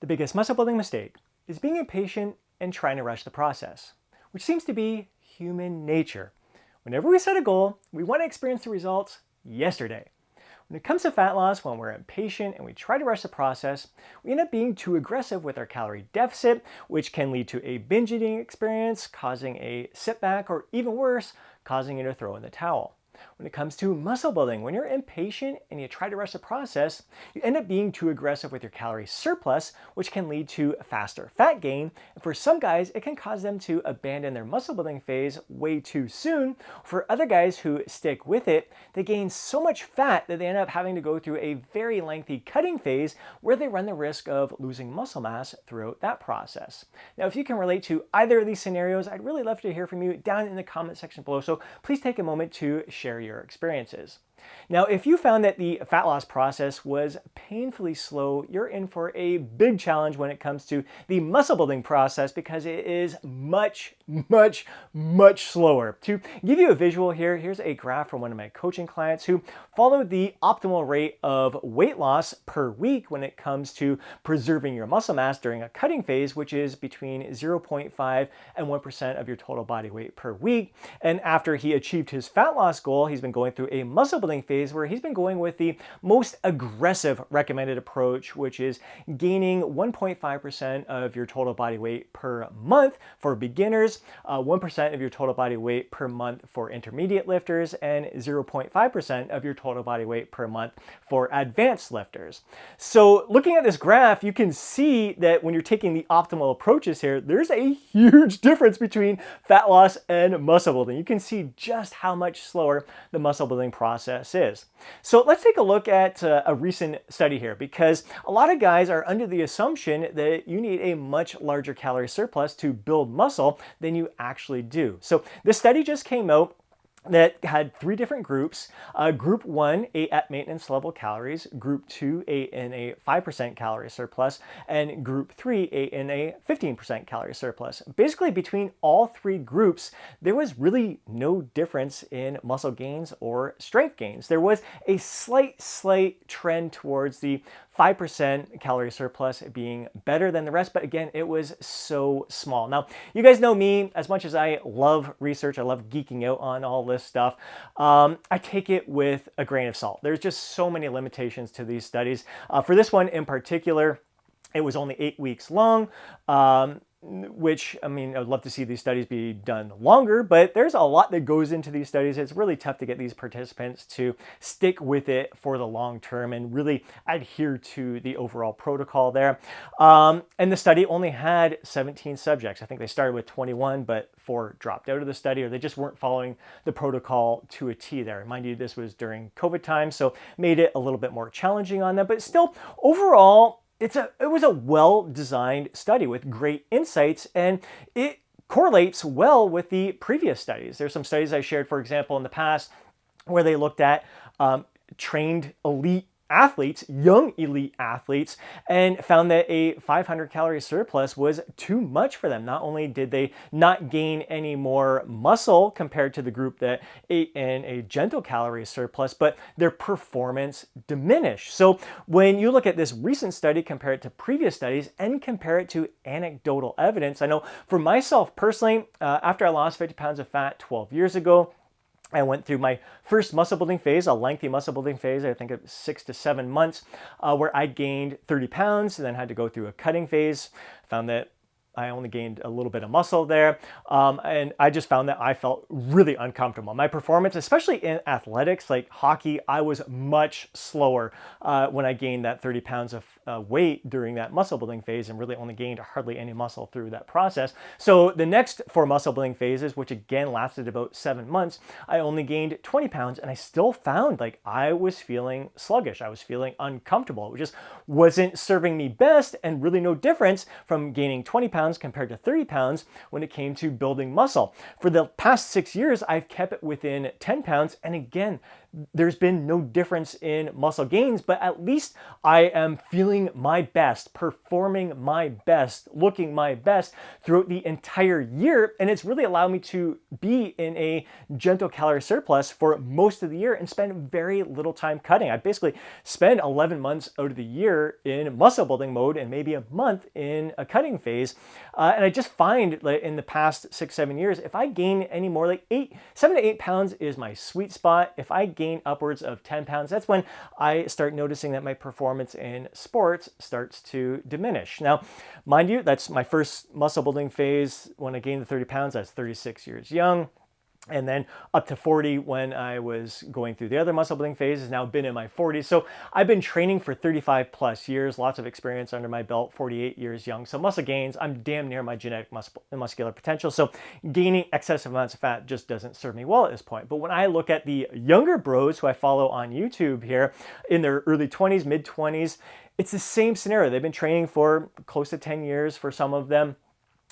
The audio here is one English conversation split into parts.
biggest muscle building mistake is being impatient and trying to rush the process, which seems to be human nature. Whenever we set a goal, we want to experience the results yesterday. When it comes to fat loss, when we're impatient and we try to rush the process, we end up being too aggressive with our calorie deficit, which can lead to a binge eating experience, causing a setback, or even worse, causing you to throw in the towel. When it comes to muscle building, when you're impatient and you try to rush the process, you end up being too aggressive with your calorie surplus, which can lead to faster fat gain. And for some guys, it can cause them to abandon their muscle building phase way too soon. For other guys who stick with it, they gain so much fat that they end up having to go through a very lengthy cutting phase where they run the risk of losing muscle mass throughout that process. Now, if you can relate to either of these scenarios, I'd really love to hear from you down in the comment section below. So please take a moment to share your experiences. Now, if you found that the fat loss process was painfully slow, you're in for a big challenge when it comes to the muscle building process because it is much slower. To give you a visual here, here's a graph from one of my coaching clients who followed the optimal rate of weight loss per week when it comes to preserving your muscle mass during a cutting phase, which is between 0.5 and 1% of your total body weight per week. And after he achieved his fat loss goal, he's been going through a muscle building phase where he's been going with the most aggressive recommended approach, which is gaining 1.5% of your total body weight per month for beginners, 1% of your total body weight per month for intermediate lifters, and 0.5% of your total body weight per month for advanced lifters. So looking at this graph, you can see that when you're taking the optimal approaches here, there's a huge difference between fat loss and muscle building. You can see just how much slower the muscle building process is. So let's take a look at a recent study here, because a lot of guys are under the assumption that you need a much larger calorie surplus to build muscle than you actually do. So this study just came out that had three different groups. Group 1 ate at maintenance level calories, Group 2 ate in a 5% calorie surplus, and Group 3 ate in a 15% calorie surplus. Basically, between all three groups, there was really no difference in muscle gains or strength gains. There was a slight trend towards the 5% calorie surplus being better than the rest, but again, it was so small. Now, you guys know me, as much as I love research, I love geeking out on all this stuff, I take it with a grain of salt. There's just so many limitations to these studies. For this one in particular, it was only 8 weeks long. Which, I mean, I'd love to see these studies be done longer, but there's a lot that goes into these studies. It's really tough to get these participants to stick with it for the long term and really adhere to the overall protocol there. And the study only had 17 subjects. I think they started with 21, but 4 dropped out of the study, or they just weren't following the protocol to a T there. Mind you, this was during COVID time, so made it a little bit more challenging on them, but still, overall, it was a well-designed study with great insights, and it correlates well with the previous studies. There's some studies I shared, for example, in the past where they looked at trained elite athletes, young elite athletes, and found that a 500 calorie surplus was too much for them. Not only did they not gain any more muscle compared to the group that ate in a gentle calorie surplus, but their performance diminished. So when you look at this recent study, compare it to previous studies, and compare it to anecdotal evidence, I know for myself personally, after I lost 50 pounds of fat 12 years ago, I went through my first muscle building phase, a lengthy muscle building phase, I think of 6 to 7 months, where I gained 30 pounds and then had to go through a cutting phase. Found that I only gained a little bit of muscle there. And I just found that I felt really uncomfortable. My performance, especially in athletics like hockey, I was much slower when I gained that 30 pounds of weight during that muscle building phase, and really only gained hardly any muscle through that process. So the next 4 muscle building phases, which again lasted about 7 months, I only gained 20 pounds, and I still found like I was feeling sluggish. I was feeling uncomfortable. It just wasn't serving me best, and really no difference from gaining 20 pounds compared to 30 pounds when it came to building muscle. For the past 6 years, I've kept it within 10 pounds, and again, there's been no difference in muscle gains, but at least I am feeling my best, performing my best, looking my best throughout the entire year. And it's really allowed me to be in a gentle calorie surplus for most of the year and spend very little time cutting. I basically spend 11 months out of the year in muscle building mode and maybe a month in a cutting phase. And I just find like in the past 6-7 years, if I gain any more, like 7 to 8 pounds is my sweet spot. If I gain upwards of 10 pounds, that's when I start noticing that my performance in sports starts to diminish. Now, mind you, that's my first muscle building phase. When I gained the 30 pounds, I was 36 years young. And then up to 40 when I was going through the other muscle building phase, has now been in my 40s. So I've been training for 35 plus years, lots of experience under my belt, 48 years young. So muscle gains, I'm damn near my genetic muscular potential. So gaining excessive amounts of fat just doesn't serve me well at this point. But when I look at the younger bros who I follow on YouTube here in their early 20s, mid 20s, it's the same scenario. They've been training for close to 10 years for some of them.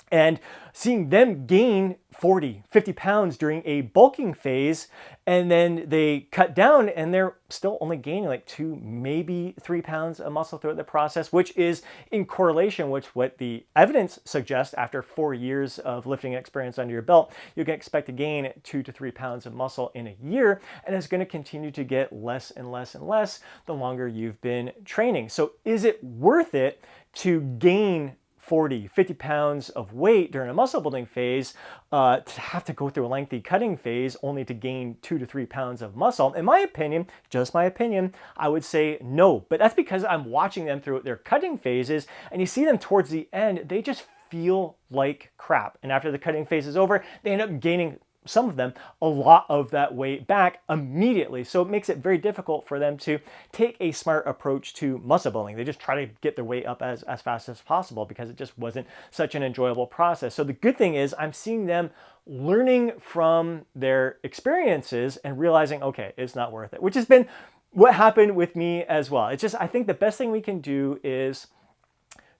And seeing them gain 40, 50 pounds during a bulking phase, and then they cut down and they're still only gaining like 2, maybe 3 pounds of muscle throughout the process, which is in correlation with what the evidence suggests. After 4 years of lifting experience under your belt, you can expect to gain 2 to 3 pounds of muscle in a year, and it's going to continue to get less and less and less the longer you've been training. So is it worth it to gain 40, 50 pounds of weight during a muscle building phase, to have to go through a lengthy cutting phase only to gain 2 to 3 pounds of muscle? In my opinion, just my opinion, I would say no. But that's because I'm watching them through their cutting phases, and you see them towards the end, they just feel like crap. And after the cutting phase is over, they end up gaining, some of them, a lot of that weight back immediately. So it makes it very difficult for them to take a smart approach to muscle building. They just try to get their weight up as fast as possible because it just wasn't such an enjoyable process. So the good thing is I'm seeing them learning from their experiences and realizing, okay, it's not worth it, which has been what happened with me as well. It's just, I think the best thing we can do is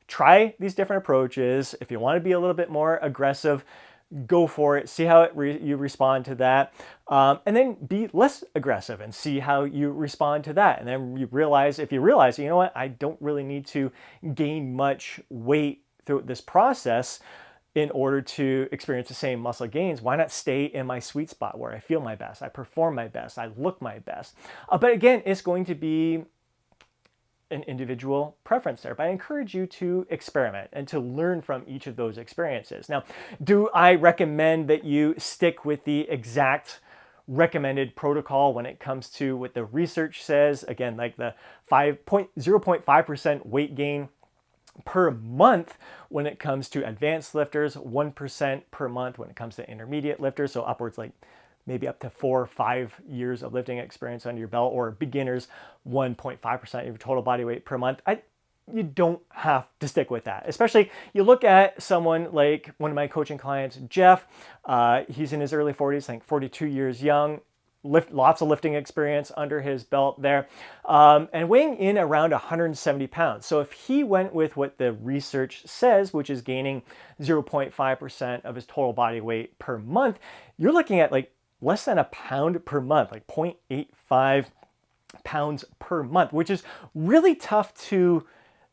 try these different approaches. If you want to be a little bit more aggressive, go for it, see how you respond to that, and then be less aggressive and see how you respond to that. And then you realize, if you realize, you know what, I don't really need to gain much weight through this process in order to experience the same muscle gains, why not stay in my sweet spot where I feel my best, I perform my best, I look my best. But again, it's going to be an individual preference there, but I encourage you to experiment and to learn from each of those experiences. Now, do I recommend that you stick with the exact recommended protocol when it comes to what the research says? Again, like the 0.5% weight gain per month when it comes to advanced lifters, 1% per month when it comes to intermediate lifters, so upwards like maybe up to 4 or 5 years of lifting experience under your belt, or beginners, 1.5% of your total body weight per month. You don't have to stick with that. Especially, you look at someone like one of my coaching clients, Jeff. He's in his early 40s, I think 42 years young, lots of lifting experience under his belt there, and weighing in around 170 pounds. So if he went with what the research says, which is gaining 0.5% of his total body weight per month, you're looking at like less than a pound per month, like 0.85 pounds per month, which is really tough to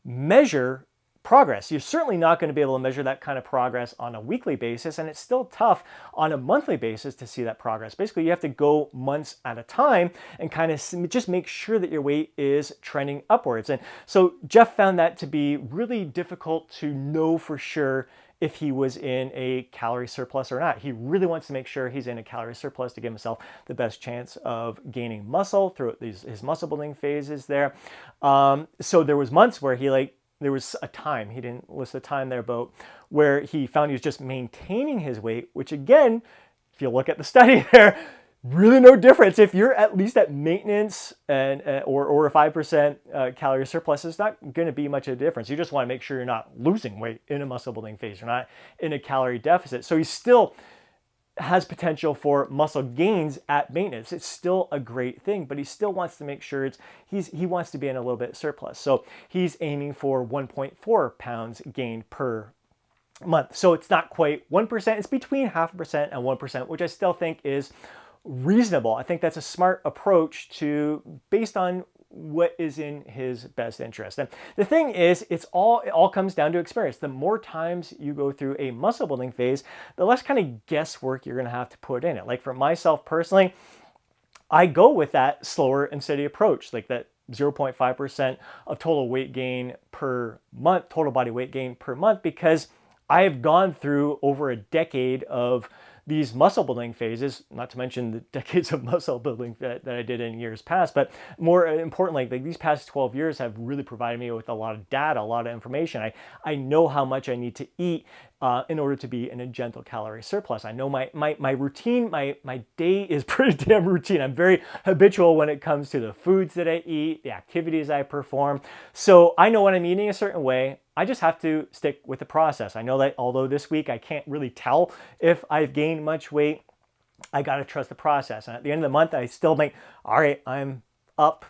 measure progress. You're certainly not going to be able to measure that kind of progress on a weekly basis, and it's still tough on a monthly basis to see that progress. Basically, you have to go months at a time and kind of just make sure that your weight is trending upwards. And so Jeff found that to be really difficult to know for sure if he was in a calorie surplus or not. He really wants to make sure he's in a calorie surplus to give himself the best chance of gaining muscle through his muscle building phases there. So there was months where there was a time, he didn't list the time there, but where he found he was just maintaining his weight, which again, if you look at the study there, really no difference. If you're at least at maintenance and or a 5% calorie surplus, it's not going to be much of a difference. You just want to make sure you're not losing weight in a muscle building phase. You're not in a calorie deficit. So he still has potential for muscle gains at maintenance. It's still a great thing, but he still wants to make sure he wants to be in a little bit surplus. So he's aiming for 1.4 pounds gained per month. So it's not quite 1%. It's between 0.5% and 1%, which I still think is reasonable. I think that's a smart approach to based on what is in his best interest. And the thing is, it all comes down to experience. The more times you go through a muscle building phase, the less kind of guesswork you're going to have to put in it. Like for myself personally, I go with that slower and steady approach, like that 0.5% of total weight gain per month, total body weight gain per month, because I have gone through over a decade of these muscle building phases, not to mention the decades of muscle building that I did in years past, but more importantly, like these past 12 years have really provided me with a lot of data, a lot of information. I know how much I need to eat in order to be in a gentle calorie surplus. I know my routine, my day is pretty damn routine. I'm very habitual when it comes to the foods that I eat, the activities I perform. So I know when I'm eating a certain way, I just have to stick with the process. I know that although this week I can't really tell if I've gained much weight, I got to trust the process. And at the end of the month, I still make, all right, I'm up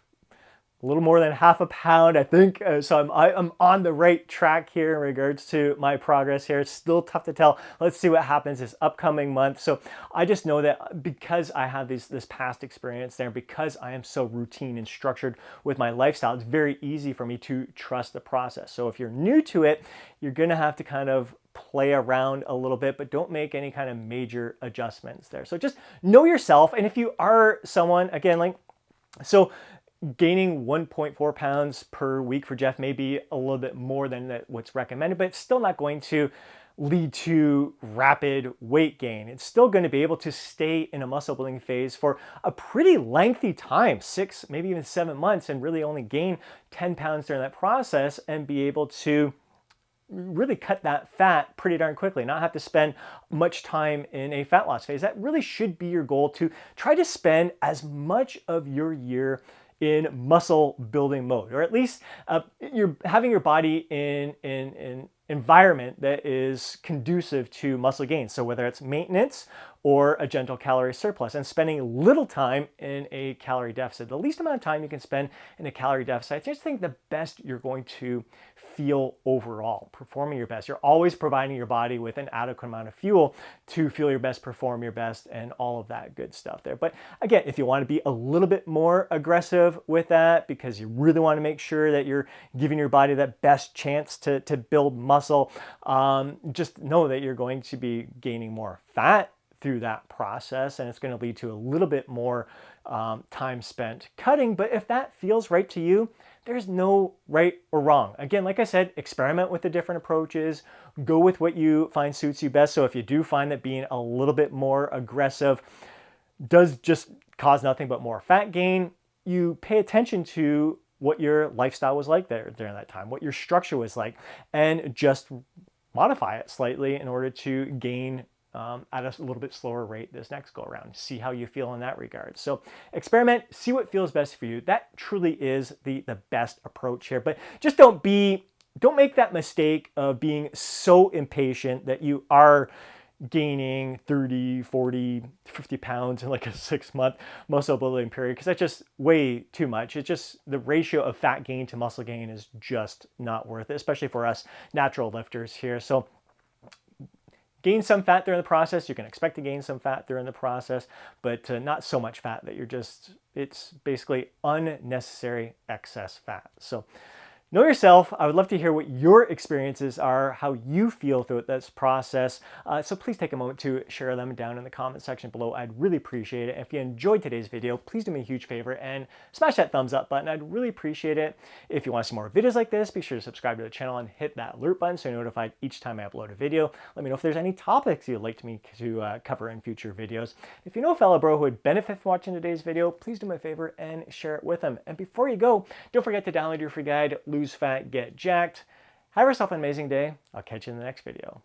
a little more than half a pound, I think. So I'm on the right track here in regards to my progress here. It's still tough to tell. Let's see what happens this upcoming month. So I just know that because I have this past experience there, because I am so routine and structured with my lifestyle, it's very easy for me to trust the process. So if you're new to it, you're going to have to kind of play around a little bit, but don't make any kind of major adjustments there. So just know yourself. And if you are someone, again, like, so gaining 1.4 pounds per week for Jeff may be a little bit more than what's recommended, but it's still not going to lead to rapid weight gain. It's still going to be able to stay in a muscle building phase for a pretty lengthy time, 6, maybe even 7 months, and really only gain 10 pounds during that process and be able to really cut that fat pretty darn quickly, not have to spend much time in a fat loss phase. That really should be your goal, to try to spend as much of your year in muscle building mode, or at least you're having your body in an environment that is conducive to muscle gain. So whether it's maintenance or a gentle calorie surplus, and spending little time in a calorie deficit. The least amount of time you can spend in a calorie deficit, I just think the best you're going to feel overall, performing your best. You're always providing your body with an adequate amount of fuel to feel your best, perform your best, and all of that good stuff there. But again, if you want to be a little bit more aggressive with that, because you really want to make sure that you're giving your body that best chance to build muscle, just know that you're going to be gaining more fat through that process, and it's going to lead to a little bit more time spent cutting. But if that feels right to you, there's no right or wrong. Again, like I said, experiment with the different approaches, go with what you find suits you best. So if you do find that being a little bit more aggressive does just cause nothing but more fat gain, you pay attention to what your lifestyle was like there during that time, what your structure was like, and just modify it slightly in order to gain at a little bit slower rate this next go around. See how you feel in that regard. So experiment, see what feels best for you. That truly is the best approach here. But just don't make that mistake of being so impatient that you are gaining 30, 40, 50 pounds in like a 6-month muscle building period, because that's just way too much. It's just the ratio of fat gain to muscle gain is just not worth it, especially for us natural lifters here. So gain some fat during the process. You can expect to gain some fat during the process, but not so much fat that it's basically unnecessary excess fat. So know yourself. I would love to hear what your experiences are, how you feel through this process. So please take a moment to share them down in the comment section below. I'd really appreciate it. If you enjoyed today's video, please do me a huge favor and smash that thumbs up button. I'd really appreciate it. If you want to see more videos like this, be sure to subscribe to the channel and hit that alert button so you're notified each time I upload a video. Let me know if there's any topics you'd like me to cover in future videos. If you know a fellow bro who would benefit from watching today's video, please do me a favor and share it with them. And before you go, don't forget to download your free guide, Lose Fat, Get Jacked. Have yourself an amazing day. I'll catch you in the next video.